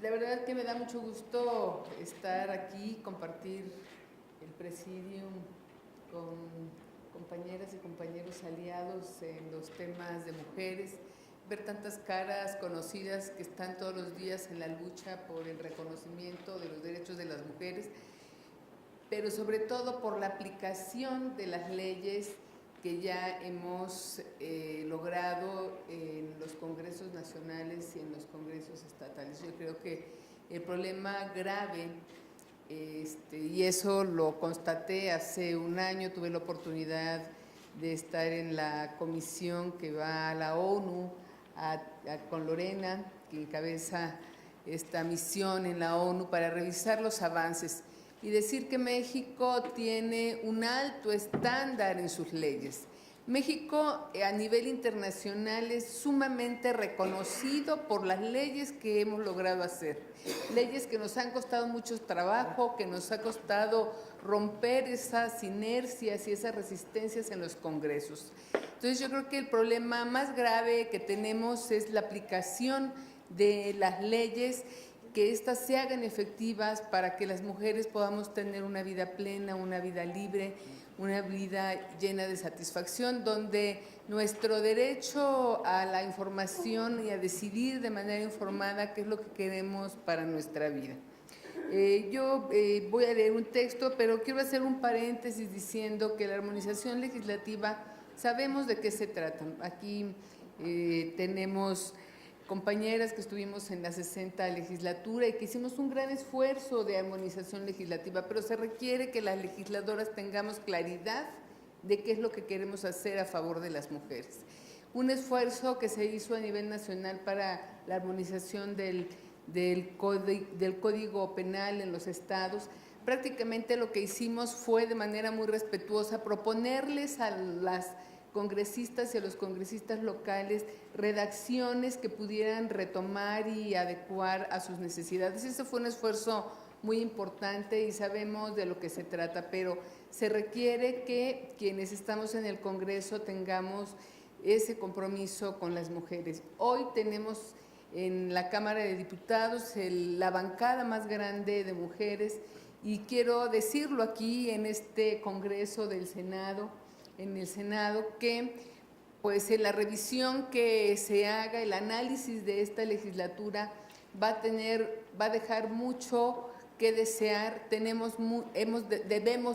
La verdad que me da mucho gusto estar aquí, compartir el presidium con compañeras y compañeros aliados en los temas de mujeres, ver tantas caras conocidas que están todos los días en la lucha por el reconocimiento de los derechos de las mujeres, pero sobre todo por la aplicación de las leyes que ya hemos logrado en los congresos nacionales y en los congresos estatales. Yo creo que el problema grave, y eso lo constaté hace un año, tuve la oportunidad de estar en la comisión que va a la ONU, con Lorena, que encabeza esta misión en la ONU para revisar los avances y decir que México tiene un alto estándar en sus leyes. México a nivel internacional es sumamente reconocido por las leyes que hemos logrado hacer, leyes que nos han costado mucho trabajo, que nos ha costado romper esas inercias y esas resistencias en los congresos. Entonces yo creo que el problema más grave que tenemos es la aplicación de las leyes, que éstas se hagan efectivas para que las mujeres podamos tener una vida plena, una vida libre, una vida llena de satisfacción, donde nuestro derecho a la información y a decidir de manera informada qué es lo que queremos para nuestra vida. Yo voy a leer un texto, pero quiero hacer un paréntesis diciendo que la armonización legislativa, sabemos de qué se trata. Aquí tenemos compañeras que estuvimos en la 60 legislatura y que hicimos un gran esfuerzo de armonización legislativa, pero se requiere que las legisladoras tengamos claridad de qué es lo que queremos hacer a favor de las mujeres. Un esfuerzo que se hizo a nivel nacional para la armonización del Código Penal en los estados. Prácticamente lo que hicimos fue de manera muy respetuosa proponerles a las congresistas y a los congresistas locales redacciones que pudieran retomar y adecuar a sus necesidades. Ese fue un esfuerzo muy importante y sabemos de lo que se trata, pero se requiere que quienes estamos en el Congreso tengamos ese compromiso con las mujeres. Hoy tenemos en la Cámara de Diputados la bancada más grande de mujeres, y quiero decirlo aquí en este Congreso del Senado, en el Senado, que pues en la revisión que se haga, el análisis de esta legislatura va a dejar mucho que desear. Debemos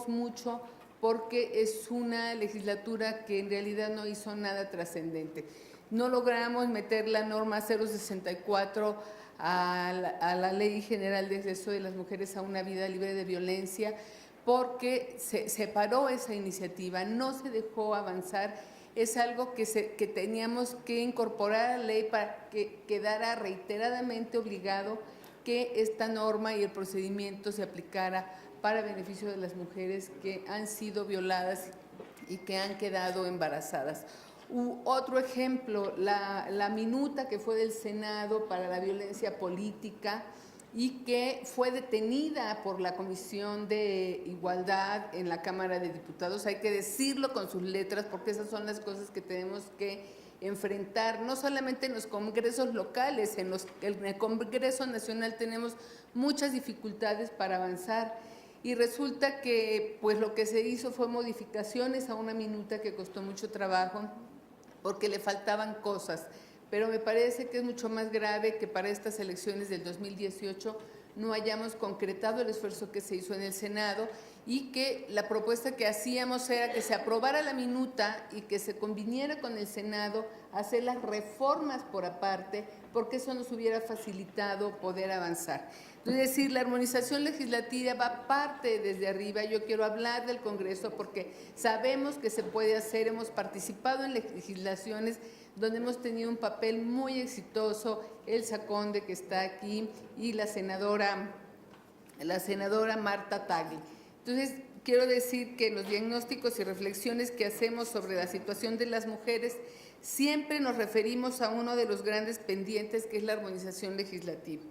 mucho, porque es una legislatura que en realidad no hizo nada trascendente. No logramos meter la norma 064 a la Ley General de Acceso de las Mujeres a una vida libre de violencia, porque se paró esa iniciativa, no se dejó avanzar. Es algo que teníamos que incorporar a la ley para que quedara reiteradamente obligado que esta norma y el procedimiento se aplicara para beneficio de las mujeres que han sido violadas y que han quedado embarazadas. Otro ejemplo, la minuta que fue del Senado para la violencia política y que fue detenida por la Comisión de Igualdad en la Cámara de Diputados. Hay que decirlo con sus letras, porque esas son las cosas que tenemos que enfrentar, no solamente en los congresos locales, en el Congreso Nacional tenemos muchas dificultades para avanzar, y resulta que pues lo que se hizo fue modificaciones a una minuta que costó mucho trabajo porque le faltaban cosas, pero me parece que es mucho más grave que para estas elecciones del 2018 no hayamos concretado el esfuerzo que se hizo en el Senado, y que la propuesta que hacíamos era que se aprobara la minuta y que se conviniera con el Senado hacer las reformas por aparte, porque eso nos hubiera facilitado poder avanzar. Es decir, la armonización legislativa va parte desde arriba. Yo quiero hablar del Congreso porque sabemos que se puede hacer, hemos participado en legislaciones donde hemos tenido un papel muy exitoso, Elsa Conde, que está aquí, y la senadora Marta Tagle. Entonces, quiero decir que los diagnósticos y reflexiones que hacemos sobre la situación de las mujeres siempre nos referimos a uno de los grandes pendientes, que es la armonización legislativa.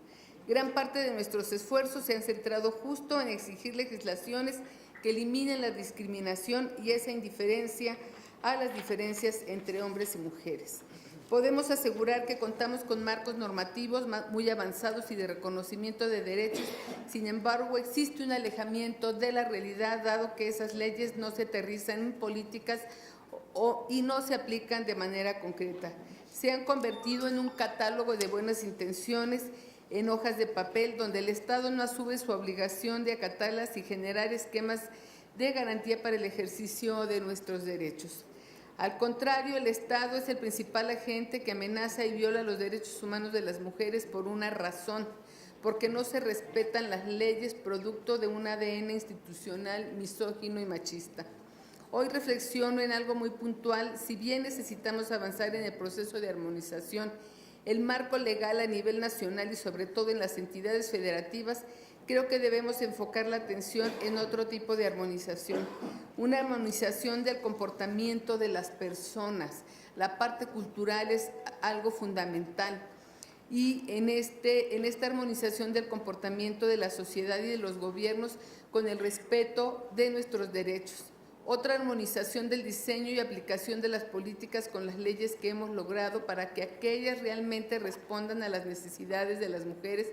Gran parte de nuestros esfuerzos se han centrado justo en exigir legislaciones que eliminen la discriminación y esa indiferencia a las diferencias entre hombres y mujeres. Podemos asegurar que contamos con marcos normativos muy avanzados y de reconocimiento de derechos. Sin embargo, existe un alejamiento de la realidad, dado que esas leyes no se aterrizan en políticas y no se aplican de manera concreta. Se han convertido en un catálogo de buenas intenciones en hojas de papel, donde el Estado no asume su obligación de acatarlas y generar esquemas de garantía para el ejercicio de nuestros derechos. Al contrario, el Estado es el principal agente que amenaza y viola los derechos humanos de las mujeres por una razón, porque no se respetan las leyes producto de un ADN institucional misógino y machista. Hoy reflexiono en algo muy puntual. Si bien necesitamos avanzar en el proceso de armonización, el marco legal a nivel nacional y sobre todo en las entidades federativas, creo que debemos enfocar la atención en otro tipo de armonización, una armonización del comportamiento de las personas. La parte cultural es algo fundamental y en esta armonización del comportamiento de la sociedad y de los gobiernos con el respeto de nuestros derechos. Otra armonización del diseño y aplicación de las políticas con las leyes que hemos logrado para que aquellas realmente respondan a las necesidades de las mujeres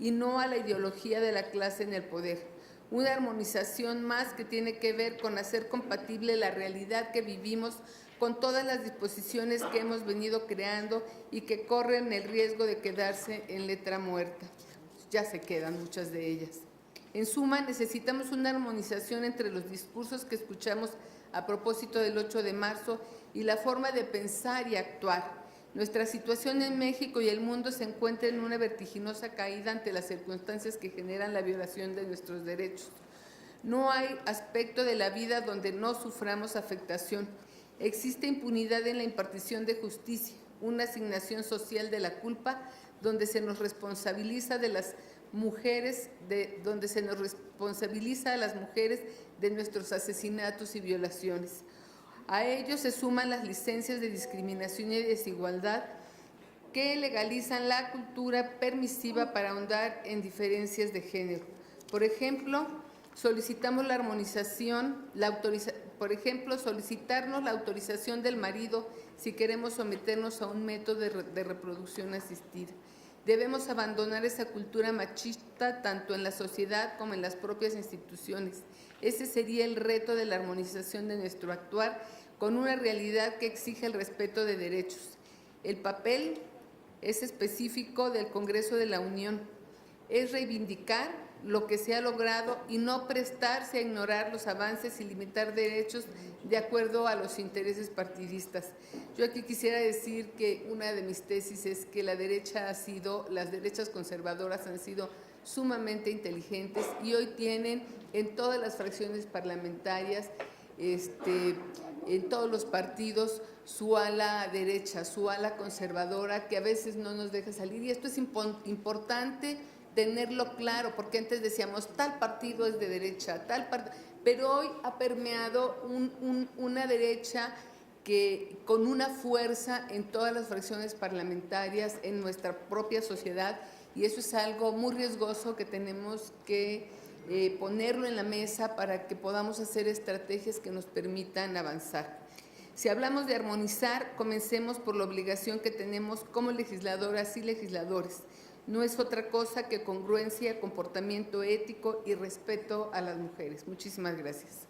y no a la ideología de la clase en el poder. Una armonización más que tiene que ver con hacer compatible la realidad que vivimos con todas las disposiciones que hemos venido creando y que corren el riesgo de quedarse en letra muerta. Ya se quedan muchas de ellas. En suma, necesitamos una armonización entre los discursos que escuchamos a propósito del 8 de marzo y la forma de pensar y actuar. Nuestra situación en México y el mundo se encuentra en una vertiginosa caída ante las circunstancias que generan la violación de nuestros derechos. No hay aspecto de la vida donde no suframos afectación. Existe impunidad en la impartición de justicia, una asignación social de la culpa donde se nos responsabiliza de las mujeres, donde se nos responsabiliza a las mujeres de nuestros asesinatos y violaciones. A ello se suman las licencias de discriminación y desigualdad que legalizan la cultura permisiva para ahondar en diferencias de género. Por ejemplo, solicitamos la armonización, solicitarnos la autorización del marido si queremos someternos a un método de reproducción asistida. Debemos abandonar esa cultura machista tanto en la sociedad como en las propias instituciones. Ese sería el reto de la armonización de nuestro actuar con una realidad que exige el respeto de derechos. El papel es específico del Congreso de la Unión, es reivindicar lo que se ha logrado y no prestarse a ignorar los avances y limitar derechos de acuerdo a los intereses partidistas. Yo aquí quisiera decir que una de mis tesis es que las derechas conservadoras han sido sumamente inteligentes y hoy tienen en todas las fracciones parlamentarias, en todos los partidos, su ala derecha, su ala conservadora, que a veces no nos deja salir. Y esto es importante tenerlo claro, porque antes decíamos tal partido es de derecha, pero hoy ha permeado una derecha que con una fuerza en todas las fracciones parlamentarias, en nuestra propia sociedad, y eso es algo muy riesgoso que tenemos que ponerlo en la mesa para que podamos hacer estrategias que nos permitan avanzar. Si hablamos de armonizar, comencemos por la obligación que tenemos como legisladoras y legisladores. No es otra cosa que congruencia, comportamiento ético y respeto a las mujeres. Muchísimas gracias.